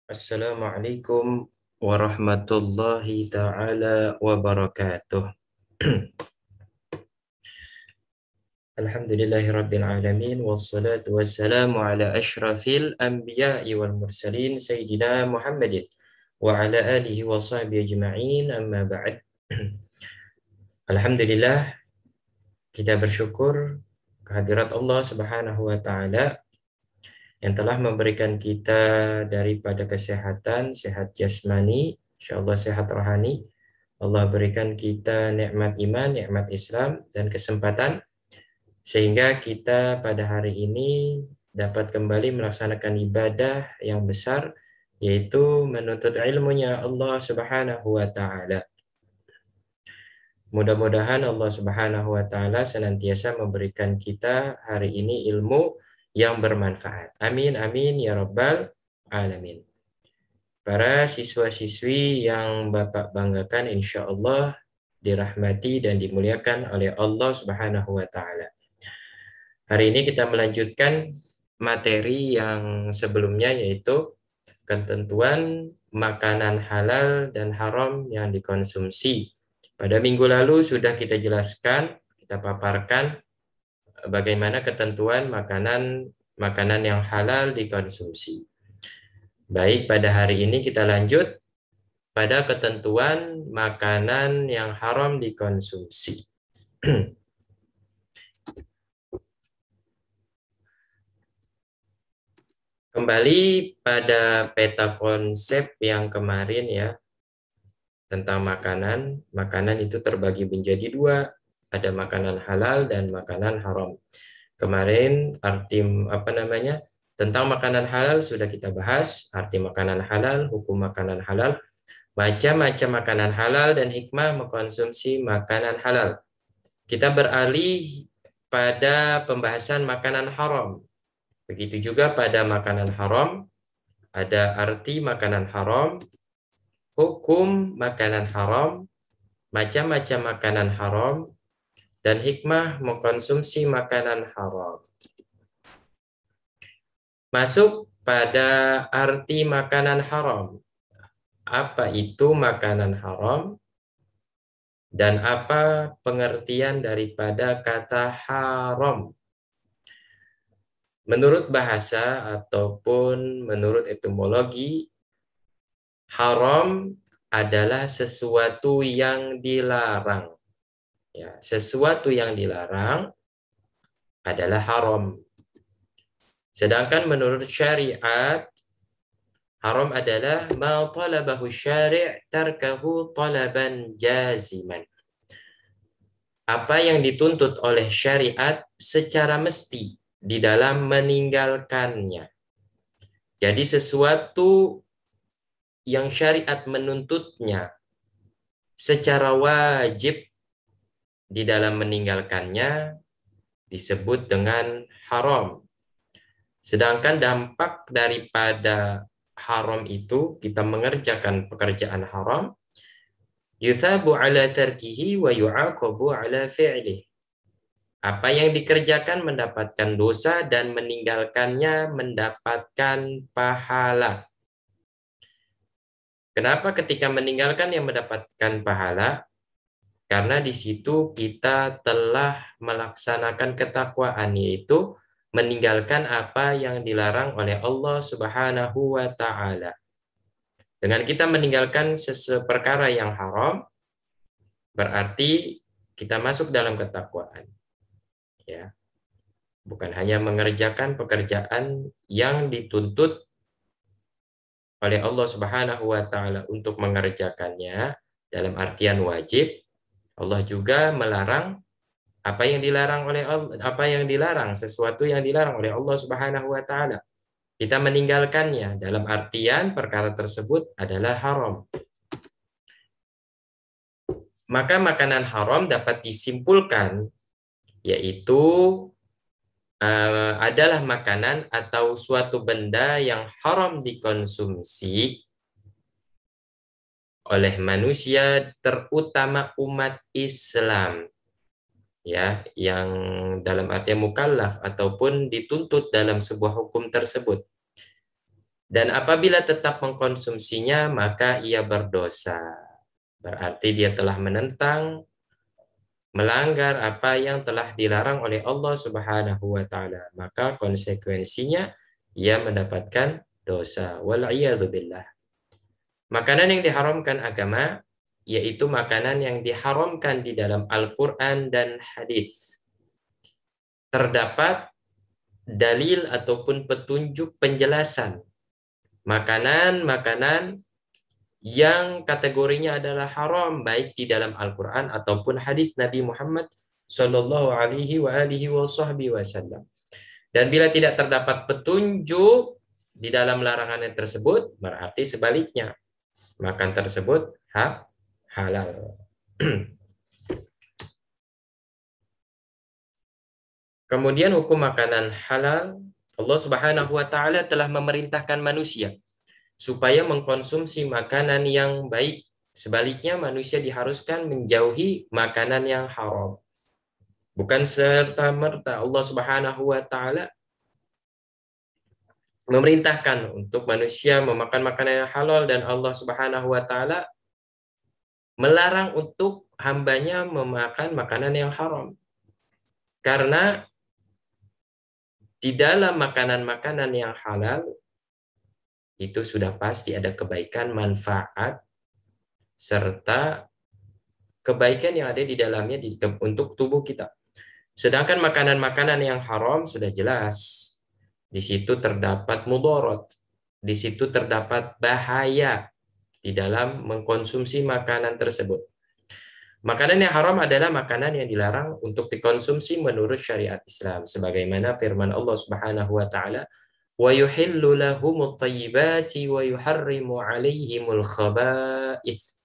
Assalamualaikum warahmatullahi ta'ala wabarakatuh. Alhamdulillahirabbil alamin wassalatu wassalamu ala asyrafil anbiya'i wal mursalin sayyidina Muhammadin wa ala alihi wa sahbihi ajma'in amma ba'd. Alhamdulillah, kita bersyukur kehadirat Allah Subhanahu wa taala yang telah memberikan kita daripada kesehatan, sehat jasmani, insyaallah sehat rohani. Allah berikan kita nikmat iman, nikmat Islam, dan kesempatan sehingga kita pada hari ini dapat kembali melaksanakan ibadah yang besar, yaitu menuntut ilmunya Allah Subhanahu wa taala. Mudah-mudahan Allah Subhanahu wa taala senantiasa memberikan kita hari ini ilmu yang bermanfaat. Amin amin ya rabbal alamin. Para siswa-siswi yang Bapak banggakan, insya Allah dirahmati dan dimuliakan oleh Allah Subhanahu wa taala. Hari ini kita melanjutkan materi yang sebelumnya, yaitu ketentuan makanan halal dan haram yang dikonsumsi. Pada minggu lalu sudah kita jelaskan, kita paparkan bagaimana ketentuan makanan yang halal dikonsumsi. Baik, pada hari ini kita lanjut pada ketentuan makanan yang haram dikonsumsi. Kembali pada peta konsep yang kemarin ya, tentang makanan. Makanan itu terbagi menjadi dua, ada makanan halal dan makanan haram. Kemarin tentang makanan halal sudah kita bahas, arti makanan halal, hukum makanan halal, macam-macam makanan halal, dan hikmah mengkonsumsi makanan halal. Kita beralih pada pembahasan makanan haram. Begitu juga pada makanan haram, ada arti makanan haram, hukum makanan haram, macam-macam makanan haram, dan hikmah mengkonsumsi makanan haram. Masuk pada arti makanan haram. Apa itu makanan haram? Dan apa pengertian daripada kata haram? Menurut bahasa ataupun menurut etimologi, haram adalah sesuatu yang dilarang. Ya, sesuatu yang dilarang adalah haram. Sedangkan menurut syariat, haram adalah ma talabahu syari' tarkahu talaban jaziman. Apa yang dituntut oleh syariat secara mesti di dalam meninggalkannya. Jadi sesuatu yang syariat menuntutnya secara wajib di dalam meninggalkannya disebut dengan haram. Sedangkan dampak daripada haram itu, kita mengerjakan pekerjaan haram, yuthabu ala tarkihi wa yu'aqabu ala fi'lih. Apa yang dikerjakan mendapatkan dosa dan meninggalkannya mendapatkan pahala. Kenapa ketika meninggalkan yang mendapatkan pahala? Karena di situ kita telah melaksanakan ketakwaan, yaitu meninggalkan apa yang dilarang oleh Allah Subhanahu wa taala. Dengan kita meninggalkan seperkara yang haram, berarti kita masuk dalam ketakwaan. Ya. Bukan hanya mengerjakan pekerjaan yang dituntut oleh Allah Subhanahu wa taala untuk mengerjakannya dalam artian wajib, Allah juga melarang apa yang dilarang oleh Allah, sesuatu yang dilarang oleh Allah Subhanahu wa taala. Kita meninggalkannya dalam artian perkara tersebut adalah haram. Maka makanan haram dapat disimpulkan yaitu adalah makanan atau suatu benda yang haram dikonsumsi oleh manusia, terutama umat Islam, ya, yang dalam artian mukallaf ataupun dituntut dalam sebuah hukum tersebut. Dan apabila tetap mengkonsumsinya, maka ia berdosa. Berarti dia telah menentang, melanggar apa yang telah dilarang oleh Allah Subhanahu wa taala. Maka konsekuensinya ia mendapatkan dosa. Wal billah. Makanan yang diharamkan agama yaitu makanan yang diharamkan di dalam Al-Qur'an dan hadis. Terdapat dalil ataupun petunjuk penjelasan makanan-makanan yang kategorinya adalah haram baik di dalam Al-Qur'an ataupun hadis Nabi Muhammad Shallallahu alaihi wasallam. Dan bila tidak terdapat petunjuk di dalam larangan yang tersebut, berarti sebaliknya makan tersebut halal. Kemudian hukum makanan halal, Allah Subhanahu wa taala telah memerintahkan manusia supaya mengkonsumsi makanan yang baik. Sebaliknya manusia diharuskan menjauhi makanan yang haram. Bukan serta-merta Allah Subhanahu wa taala memerintahkan untuk manusia memakan makanan yang halal dan Allah Subhanahu wa taala melarang untuk hambanya memakan makanan yang haram. Karena di dalam makanan-makanan yang halal itu sudah pasti ada kebaikan, manfaat, serta kebaikan yang ada di dalamnya untuk tubuh kita. Sedangkan makanan-makanan yang haram sudah jelas. Di situ terdapat mudarat, di situ terdapat bahaya di dalam mengkonsumsi makanan tersebut. Makanan yang haram adalah makanan yang dilarang untuk dikonsumsi menurut syariat Islam. Sebagaimana firman Allah Subhanahu wa taala, "Wa yuhillu lahumut thayyibati wa yuharrimu 'alaihimul khaba'its."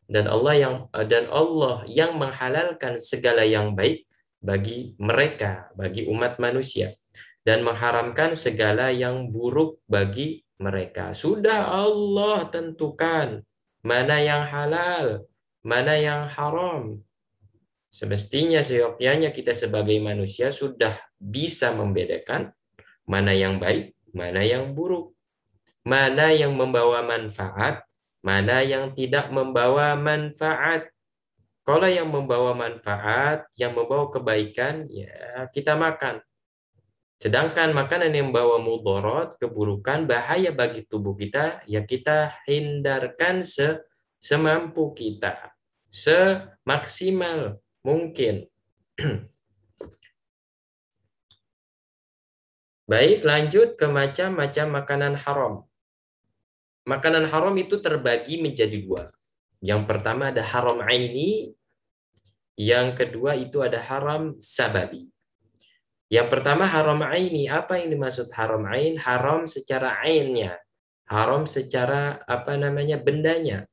Dan Allah yang menghalalkan segala yang baik bagi mereka, bagi umat manusia, dan mengharamkan segala yang buruk bagi mereka. Sudah Allah tentukan mana yang halal, mana yang haram. Semestinya seyogyanya kita sebagai manusia sudah bisa membedakan mana yang baik, mana yang buruk, mana yang membawa manfaat, mana yang tidak membawa manfaat. Kalau yang membawa manfaat, yang membawa kebaikan, ya kita makan. Sedangkan makanan yang membawa mudarat, keburukan, bahaya bagi tubuh kita, ya kita hindarkan semampu kita, semaksimal mungkin. Baik, lanjut ke macam-macam makanan haram. Makanan haram itu terbagi menjadi dua. Yang pertama ada haram aini, yang kedua itu ada haram sababi. Yang pertama haram aini, apa yang dimaksud haram ain? Haram secara ainnya, haram secara bendanya.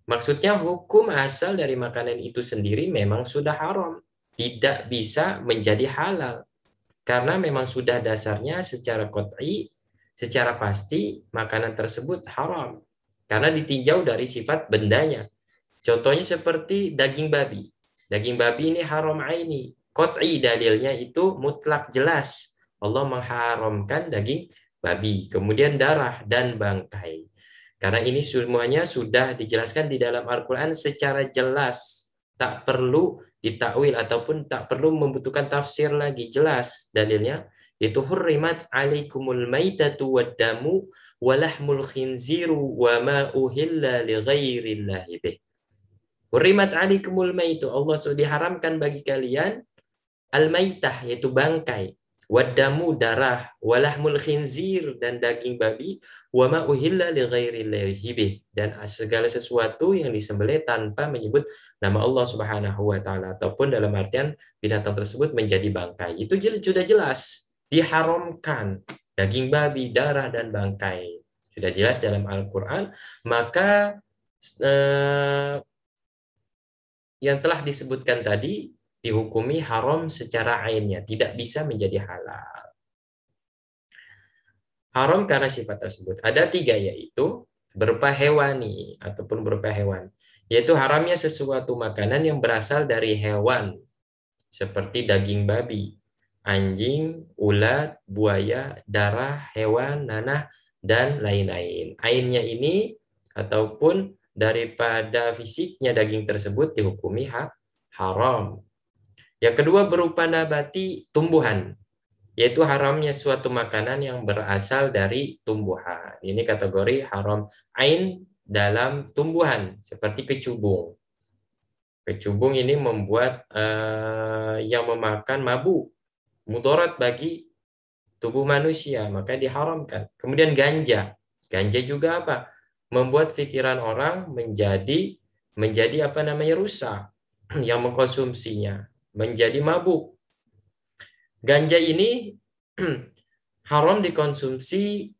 Maksudnya hukum asal dari makanan itu sendiri memang sudah haram, tidak bisa menjadi halal. Karena memang sudah dasarnya secara qat'i, secara pasti makanan tersebut haram. Karena ditinjau dari sifat bendanya. Contohnya seperti daging babi. Daging babi ini haram aini. Qat'i dalilnya itu mutlak jelas. Allah mengharamkan daging babi. Kemudian darah dan bangkai. Karena ini semuanya sudah dijelaskan di dalam Al-Quran secara jelas. Tak perlu ditakwil ataupun tak perlu membutuhkan tafsir lagi. Jelas dalilnya. Itu hurrimat alaikumul maitatu waddamu walahmul khinziru wa ma uhilla li ghairillahi bih. Hurrimat alaikumul maitu. Allah sudah diharamkan bagi kalian al-maitah, yaitu bangkai. Waddamu, darah. Walahmul khinzir, dan daging babi. Wa ma uhilla li ghairillahi bih, dan segala sesuatu yang disembelih tanpa menyebut nama Allah Subhanahu wa taala, ataupun dalam artian binatang tersebut menjadi bangkai. Itu sudah jelas diharamkan. Daging babi, darah, dan bangkai. Sudah jelas dalam Al-Qur'an. Maka yang telah disebutkan tadi dihukumi haram secara ainnya, tidak bisa menjadi halal. Haram karena sifat tersebut. Ada tiga, yaitu berupa hewani ataupun berupa hewan. Yaitu haramnya sesuatu makanan yang berasal dari hewan, seperti daging babi, anjing, ulat, buaya, darah, hewan, nanah, dan lain-lain. Ainnya ini ataupun daripada fisiknya daging tersebut dihukumi haram. Yang kedua berupa nabati, tumbuhan, yaitu haramnya suatu makanan yang berasal dari tumbuhan. Ini kategori haram ain dalam tumbuhan, seperti kecubung. Kecubung ini membuat yang memakan mabuk, mudarat bagi tubuh manusia, maka diharamkan. Kemudian ganja. Ganja juga apa? Membuat pikiran orang menjadi apa namanya rusak yang mengkonsumsinya, menjadi mabuk. Ganja ini haram dikonsumsi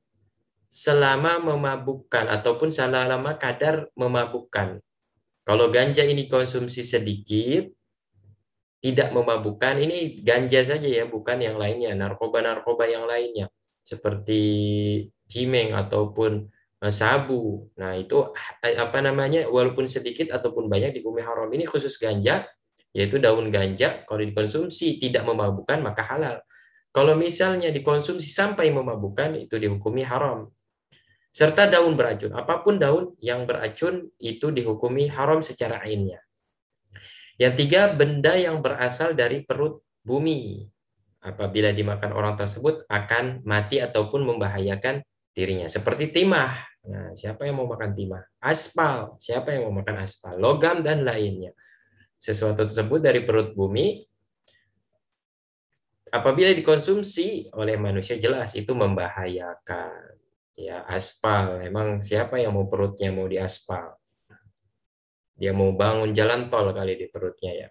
selama memabukkan ataupun selama kadar memabukkan. Kalau ganja ini konsumsi sedikit, tidak memabukkan, ini ganja saja ya, bukan yang lainnya, narkoba-narkoba yang lainnya, seperti cimeng ataupun sabu. Nah, itu apa namanya, walaupun sedikit ataupun banyak dihukumi haram. Ini khusus ganja, yaitu daun ganja, kalau dikonsumsi tidak memabukkan, maka halal. Kalau misalnya dikonsumsi sampai memabukkan, itu dihukumi haram. Serta daun beracun. Apapun daun yang beracun, itu dihukumi haram secara ainnya. Yang tiga, benda yang berasal dari perut bumi. Apabila dimakan orang tersebut akan mati ataupun membahayakan dirinya. Seperti timah. Nah, siapa yang mau makan timah? Aspal. Siapa yang mau makan aspal? Logam dan lainnya. Sesuatu tersebut dari perut bumi, apabila dikonsumsi oleh manusia, jelas itu membahayakan. Ya, aspal. Emang siapa yang mau perutnya mau diaspal? Dia mau bangun jalan tol kali di perutnya ya.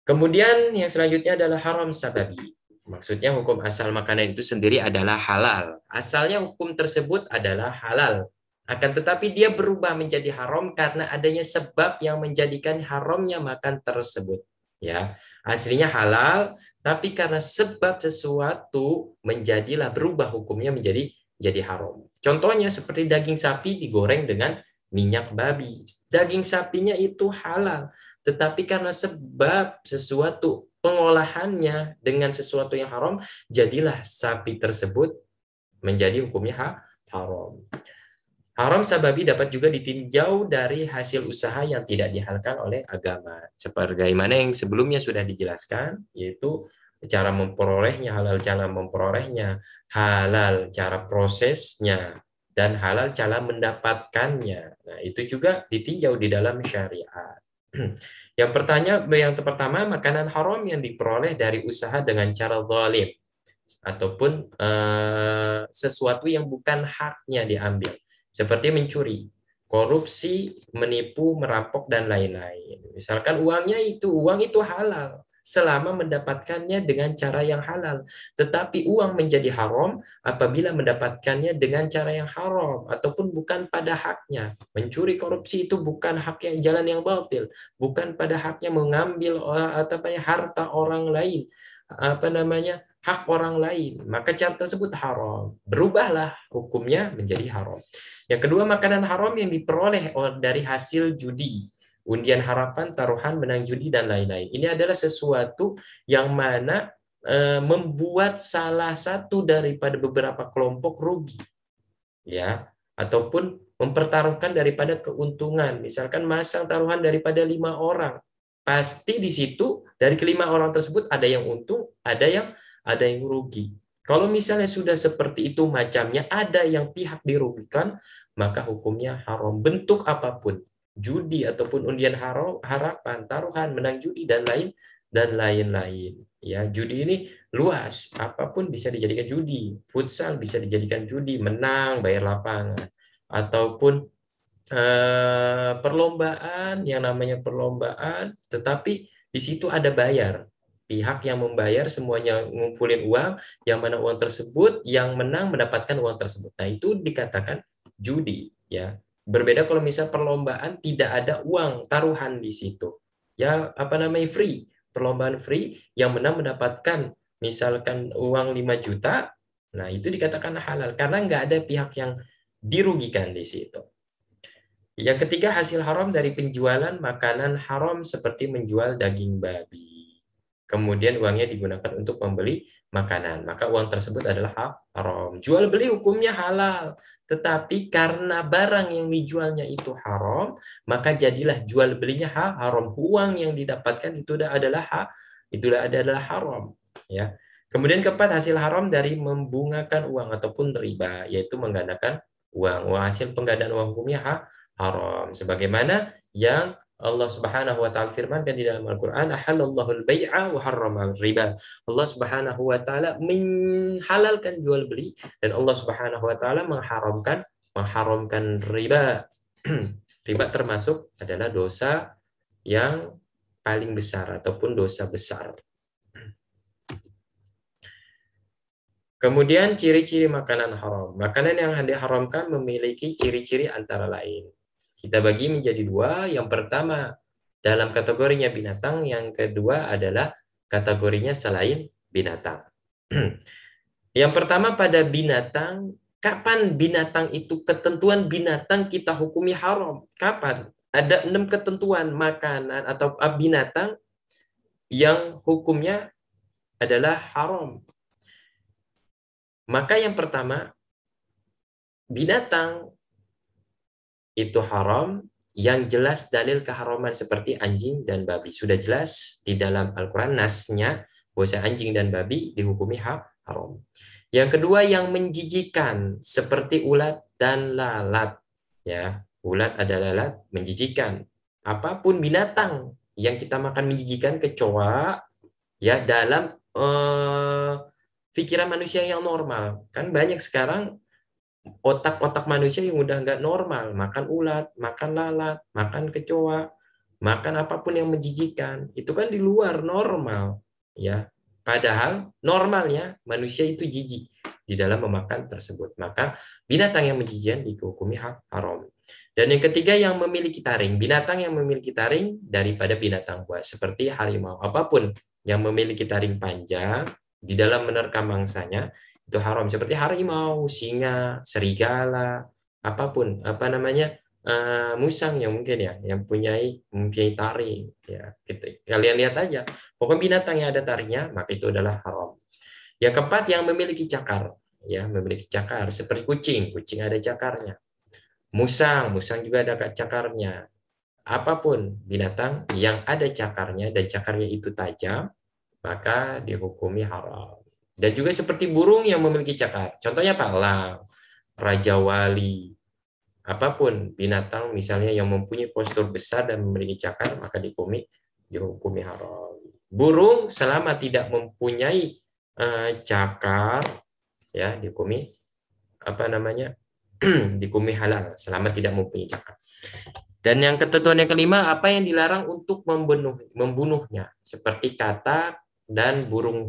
Kemudian yang selanjutnya adalah haram sababi. Maksudnya hukum asal makanan itu sendiri adalah halal. Asalnya hukum tersebut adalah halal. Akan tetapi dia berubah menjadi haram karena adanya sebab yang menjadikan haramnya makan tersebut. Ya, aslinya halal, tapi karena sebab sesuatu menjadilah berubah hukumnya jadi haram. Contohnya seperti daging sapi digoreng dengan minyak babi. Daging sapinya itu halal, tetapi karena sebab sesuatu pengolahannya dengan sesuatu yang haram, jadilah sapi tersebut menjadi hukumnya haram. Haram sababi dapat juga ditinjau dari hasil usaha yang tidak dihalalkan oleh agama. Sebagaimana yang sebelumnya sudah dijelaskan, yaitu cara memperolehnya, halal cara memperolehnya, halal cara prosesnya, dan halal cara mendapatkannya. Nah, itu juga ditinjau di dalam syariat. Yang pertama, makanan haram yang diperoleh dari usaha dengan cara zalim ataupun sesuatu yang bukan haknya diambil, seperti mencuri, korupsi, menipu, merampok dan lain-lain. Misalkan uang itu halal selama mendapatkannya dengan cara yang halal. Tetapi uang menjadi haram apabila mendapatkannya dengan cara yang haram ataupun bukan pada haknya. Mencuri, korupsi itu bukan haknya, jalan yang batil, bukan pada haknya mengambil harta orang lain, hak orang lain, maka cara tersebut haram. Berubahlah hukumnya menjadi haram. Yang kedua, makanan haram yang diperoleh dari hasil judi, undian harapan, taruhan, menang judi dan lain-lain. Ini adalah sesuatu yang mana membuat salah satu daripada beberapa kelompok rugi, ya, ataupun mempertaruhkan daripada keuntungan. Misalkan masang taruhan daripada 5 orang, pasti di situ dari kelima orang tersebut ada yang untung, ada yang rugi. Kalau misalnya sudah seperti itu macamnya, ada yang pihak dirugikan, maka hukumnya haram. Bentuk apapun, judi ataupun undian harapan, taruhan, menang judi dan lain-lain. Ya, judi ini luas, apapun bisa dijadikan judi. Futsal bisa dijadikan judi, menang, bayar lapangan, ataupun perlombaan, yang namanya perlombaan, tetapi di situ ada bayar. Pihak yang membayar semuanya ngumpulin uang, yang mana uang tersebut yang menang mendapatkan uang tersebut. Nah, itu dikatakan judi, ya. Berbeda kalau misal perlombaan tidak ada uang taruhan di situ. Ya, free. Perlombaan free yang menang mendapatkan misalkan uang 5 juta. Nah, itu dikatakan halal karena nggak ada pihak yang dirugikan di situ. Yang ketiga, hasil haram dari penjualan makanan haram seperti menjual daging babi. kemudian uangnya digunakan untuk membeli makanan, maka uang tersebut adalah haram. Jual beli hukumnya halal, tetapi karena barang yang dijualnya itu haram, maka jadilah jual belinya haram. Uang yang didapatkan itu adalah haram, ya. Kemudian keempat, hasil haram dari membungakan uang ataupun riba, yaitu menggandakan uang. Hasil penggandaan uang hukumnya haram, sebagaimana yang Allah Subhanahu wa taala firmankan di dalam Al-Qur'an, "Ahallallahu al-bai'a wa harrama riba." Allah Subhanahu wa taala menghalalkan jual beli dan Allah Subhanahu wa taala mengharamkan riba. Riba termasuk adalah dosa yang paling besar ataupun dosa besar. Kemudian ciri-ciri makanan haram. Makanan yang diharamkan memiliki ciri-ciri antara lain. Kita bagi menjadi dua. Yang pertama dalam kategorinya binatang, yang kedua adalah kategorinya selain binatang. Yang pertama pada binatang, kapan binatang itu ketentuan binatang kita hukumi haram? Kapan? Ada 6 ketentuan makanan atau binatang yang hukumnya adalah haram. Maka yang pertama, binatang itu haram yang jelas dalil keharaman seperti anjing dan babi. Sudah jelas di dalam Al-Quran nasnya bahwa anjing dan babi dihukumi haram. Yang kedua yang menjijikan seperti ulat dan lalat. Ya, ulat adalah lalat menjijikan. Apapun binatang yang kita makan menjijikan, kecoa, ya dalam pikiran manusia yang normal. Kan banyak sekarang otak-otak manusia yang udah nggak normal, makan ulat, makan lalat, makan kecoa, makan apapun yang menjijikan, itu kan di luar normal, ya. Padahal normalnya manusia itu jijik di dalam memakan tersebut. Maka binatang yang menjijikan dihukumi haram. Dan yang ketiga yang memiliki taring, binatang yang memiliki taring daripada binatang buas seperti harimau, apapun yang memiliki taring panjang di dalam menerkam mangsanya itu haram, seperti harimau, singa, serigala, apapun musang yang mungkin ya yang mempunyai taring, ya gitu. Kalian lihat aja, pokoknya binatang yang ada taringnya maka itu adalah haram. Yang keempat yang memiliki cakar, ya memiliki cakar seperti kucing ada cakarnya, musang juga ada cakarnya. Apapun binatang yang ada cakarnya dan cakarnya itu tajam maka dihukumi haram. Dan juga seperti burung yang memiliki cakar. Contohnya apa? Elang, raja wali, apapun binatang misalnya yang mempunyai postur besar dan memiliki cakar maka dihukumi haram. Burung selama tidak mempunyai cakar, ya dihukumi dihukumi halal selama tidak mempunyai cakar. Dan yang ketentuan yang kelima, apa yang dilarang untuk membunuhnya, seperti katak dan burung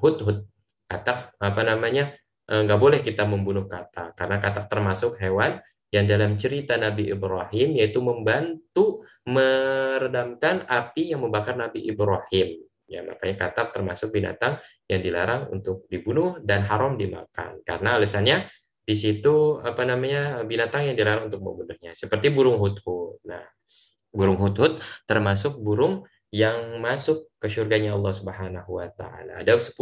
hudhud. Katak nggak boleh kita membunuh katak karena katak termasuk hewan yang dalam cerita Nabi Ibrahim yaitu membantu meredamkan api yang membakar Nabi Ibrahim. Ya, makanya katak termasuk binatang yang dilarang untuk dibunuh dan haram dimakan karena alasannya di situ binatang yang dilarang untuk membunuhnya seperti burung hudhud. Nah, burung hudhud termasuk burung yang masuk ke surganya Allah Subhanahu wa taala. Ada 10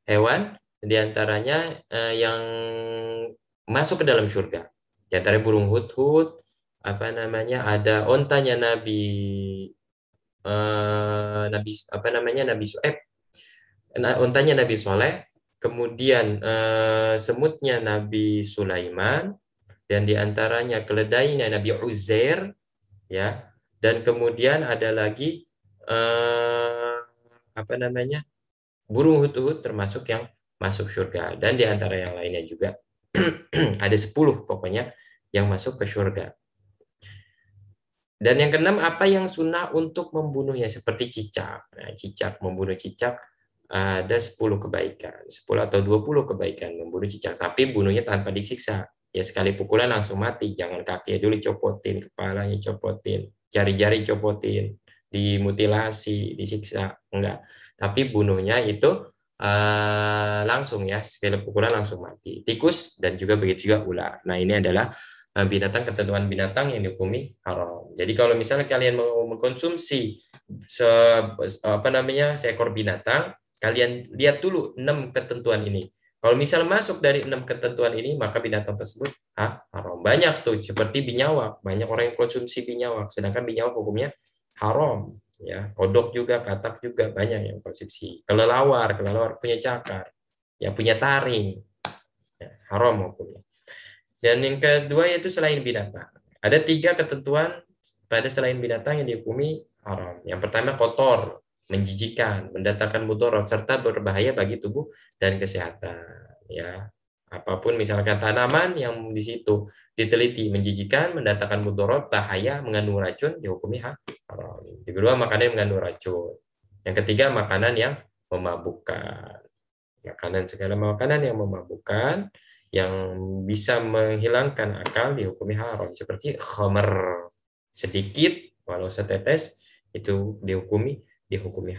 hewan diantaranya yang masuk ke dalam surga. Di antara burung hudhud, ada ontanya Nabi Su'aib, ontanya Nabi Soleh, kemudian semutnya Nabi Sulaiman, dan diantaranya keledainya Nabi Uzair, ya, dan kemudian ada lagi burung hudhud termasuk yang masuk surga, dan diantara yang lainnya juga ada 10 pokoknya yang masuk ke surga. Dan yang keenam, apa yang sunnah untuk membunuhnya seperti cicak. Nah, membunuh cicak ada 10 kebaikan, 10 atau 20 kebaikan membunuh cicak, tapi bunuhnya tanpa disiksa. Ya sekali pukulan langsung mati, jangan kaki dulu copotin, kepalanya copotin, jari-jari copotin, dimutilasi, disiksa, enggak. Tapi bunuhnya itu langsung, ya sekali pukulan langsung mati. Tikus dan juga begitu juga ular. Nah, ini adalah binatang, ketentuan binatang yang dihukumi haram. Jadi kalau misalnya kalian mau mengkonsumsi seekor binatang, kalian lihat dulu 6 ketentuan ini. Kalau misal masuk dari 6 ketentuan ini, maka binatang tersebut haram. Banyak tuh, seperti binyawak. Banyak orang yang konsumsi binyawak, sedangkan binyawak hukumnya haram. Ya, kodok juga, katak juga banyak yang konsumsi. Kelelawar punya cakar, ya punya taring, ya, haram hukumnya. Dan yang kedua yaitu selain binatang. Ada 3 ketentuan pada selain binatang yang dihukumi haram. Yang pertama kotor, menjijikan, mendatangkan mudarat serta berbahaya bagi tubuh dan kesehatan. Ya, apapun misalkan tanaman yang di situ diteliti menjijikan, mendatangkan mudarat, bahaya, mengandung racun, dihukumi haram. Yang kedua makanan yang mengandung racun. Yang ketiga makanan yang memabukkan. Segala makanan yang memabukkan, yang bisa menghilangkan akal dihukumi haram, seperti khamar, sedikit walau setetes itu dihukumi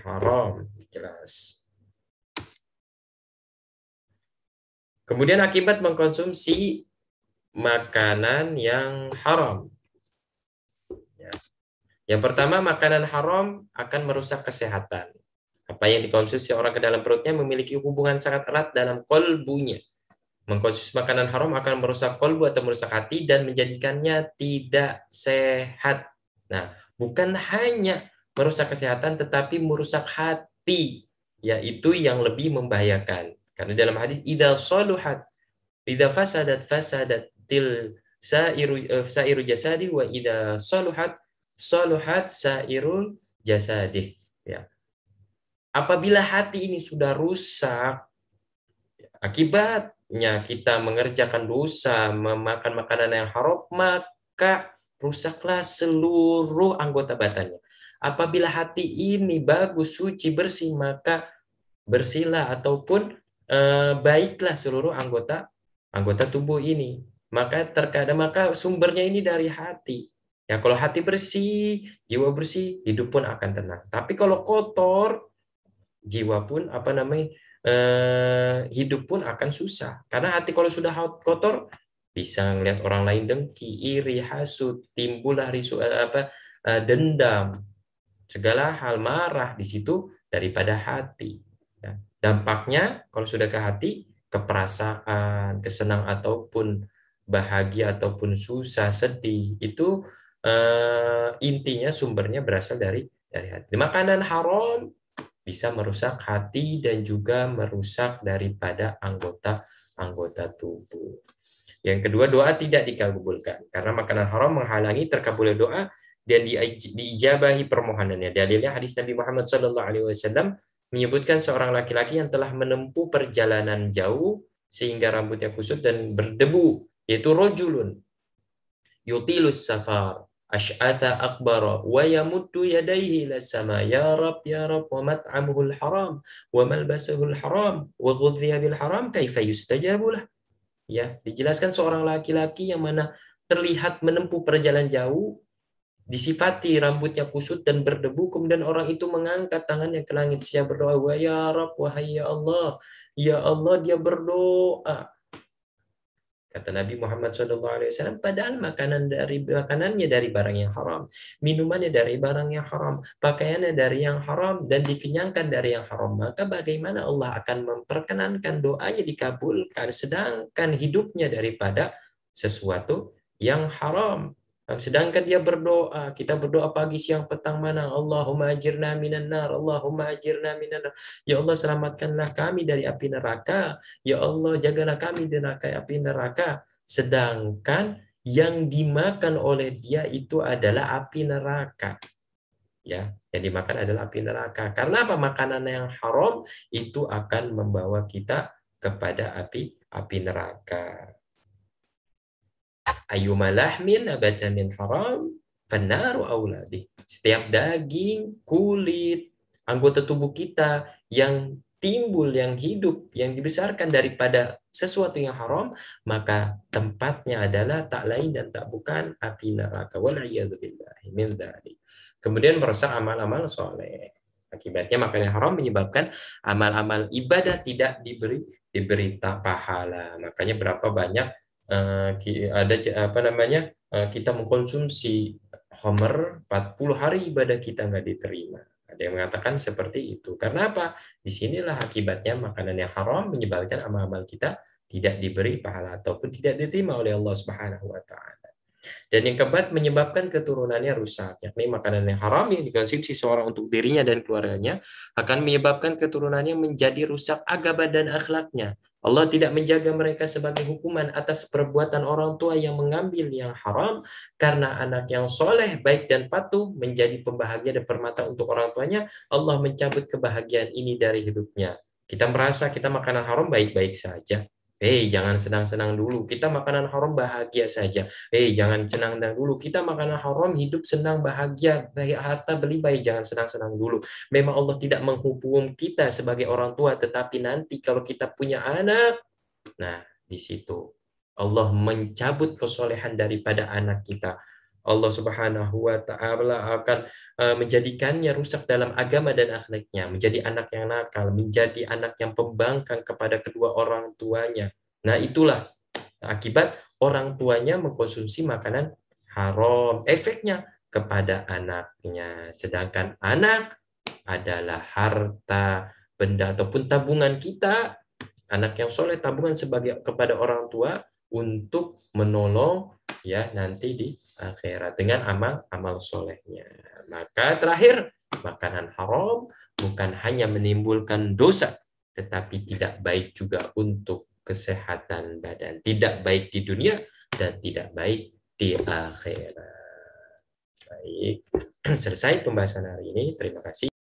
haram, jelas. Kemudian akibat mengkonsumsi makanan yang haram. Ya. Yang pertama, makanan haram akan merusak kesehatan. Apa yang dikonsumsi orang ke dalam perutnya memiliki hubungan sangat erat dalam kolbunya. Mengkonsumsi makanan haram akan merusak kolbu atau merusak hati dan menjadikannya tidak sehat. Nah, bukan hanya merusak kesehatan tetapi merusak hati, yaitu yang lebih membahayakan. Karena dalam hadis idza saluhat idza fasadat sairu jasadi wa idza saluhat sairul jasadi. Ya. Apabila hati ini sudah rusak akibatnya kita mengerjakan dosa, memakan makanan yang haram, maka rusaklah seluruh anggota badannya. Apabila hati ini bagus, suci, bersih, maka bersihlah ataupun baiklah seluruh anggota tubuh ini. Maka sumbernya ini dari hati. Ya, kalau hati bersih, jiwa bersih, hidup pun akan tenang. Tapi kalau kotor, jiwa pun hidup pun akan susah. Karena hati kalau sudah kotor, bisa ngelihat orang lain dengki, iri, hasut, timbullah dendam, segala hal, marah di situ daripada hati. Ya. Dampaknya kalau sudah ke hati, keperasaan, kesenang ataupun bahagia ataupun susah, sedih, itu intinya sumbernya berasal dari hati. Makanan haram bisa merusak hati dan juga merusak daripada anggota tubuh. Yang kedua, doa tidak dikabulkan karena makanan haram menghalangi terkabulnya doa dan diijabahi permohonannya. Dalilnya hadis Nabi Muhammad SAW menyebutkan seorang laki-laki yang telah menempuh perjalanan jauh sehingga rambutnya kusut dan berdebu, yaitu rojulun yutilus safar ash'atha akbara wa yamuddu yadayhi ila sama ya rab wa mat'amuhul haram wa malbasuhul haram wa ghudhiya bil haram kaifa yustajabu lah. Ya, dijelaskan seorang laki-laki yang mana terlihat menempuh perjalanan jauh, disifati rambutnya kusut dan berdebu, kemudian orang itu mengangkat tangannya ke langit, siap berdoa, wa ya rab, wahai ya Allah, dia berdoa. Kata Nabi Muhammad SAW, padahal makanannya dari barang yang haram, minumannya dari barang yang haram, pakaiannya dari yang haram, dan dikenyangkan dari yang haram. Maka bagaimana Allah akan memperkenankan doanya dikabulkan, sedangkan hidupnya daripada sesuatu yang haram. Sedangkan dia berdoa, kita berdoa pagi, siang, petang, mana Allahumma ajirna minan nar, Allahumma ajirna minan nar. Ya Allah, selamatkanlah kami dari api neraka. Ya Allah, jagalah kami dari api neraka. Sedangkan yang dimakan oleh dia itu adalah api neraka. Ya, yang dimakan adalah api neraka. Karena apa? Makanan yang haram itu akan membawa kita kepada api neraka. Ayyuma lahmin nabata min haram fannaru aula bih. Setiap daging, kulit, anggota tubuh kita yang timbul, yang hidup, yang dibesarkan daripada sesuatu yang haram, maka tempatnya adalah tak lain dan tak bukan api neraka. Wal'iyadzubillahi min dzalik. Kemudian merusak amal-amal soleh. Akibatnya makanan haram menyebabkan amal-amal ibadah tidak diberi pahala. Makanya berapa banyak ada apa namanya, kita mengkonsumsi khamr 40 hari ibadah kita nggak diterima. Ada yang mengatakan seperti itu. Karena apa? Disinilah akibatnya makanan yang haram menyebabkan amal-amal kita tidak diberi pahala ataupun tidak diterima oleh Allah Subhanahu wa taala. Dan yang keempat, menyebabkan keturunannya rusak, yakni makanan yang haram yang dikonsumsi seorang untuk dirinya dan keluarganya akan menyebabkan keturunannya menjadi rusak agama dan akhlaknya. Allah tidak menjaga mereka sebagai hukuman atas perbuatan orang tua yang mengambil yang haram, karena anak yang soleh, baik dan patuh menjadi pembahagia dan permata untuk orang tuanya. Allah mencabut kebahagiaan ini dari hidupnya. Kita merasa kita makanan haram baik-baik saja. Jangan senang-senang dulu. Kita makanan haram bahagia saja. Jangan senang-senang dulu. Kita makanan haram, hidup senang, bahagia, baik harta berlimpah. Jangan senang-senang dulu. Memang Allah tidak menghukum kita sebagai orang tua, tetapi nanti kalau kita punya anak, nah di situ Allah mencabut kesolehan daripada anak kita. Allah Subhanahu wa taala akan menjadikannya rusak dalam agama dan akhlaknya, menjadi anak yang nakal, menjadi anak yang pembangkang kepada kedua orang tuanya. Nah, itulah akibat orang tuanya mengkonsumsi makanan haram, efeknya kepada anaknya. Sedangkan anak adalah harta, benda ataupun tabungan kita. Anak yang soleh tabungan sebagai kepada orang tua untuk menolong ya nanti di akhirat dengan amal-amal solehnya. Maka terakhir, makanan haram bukan hanya menimbulkan dosa, tetapi tidak baik juga untuk kesehatan badan. Tidak baik di dunia dan tidak baik di akhirat. Baik, selesai pembahasan hari ini. Terima kasih.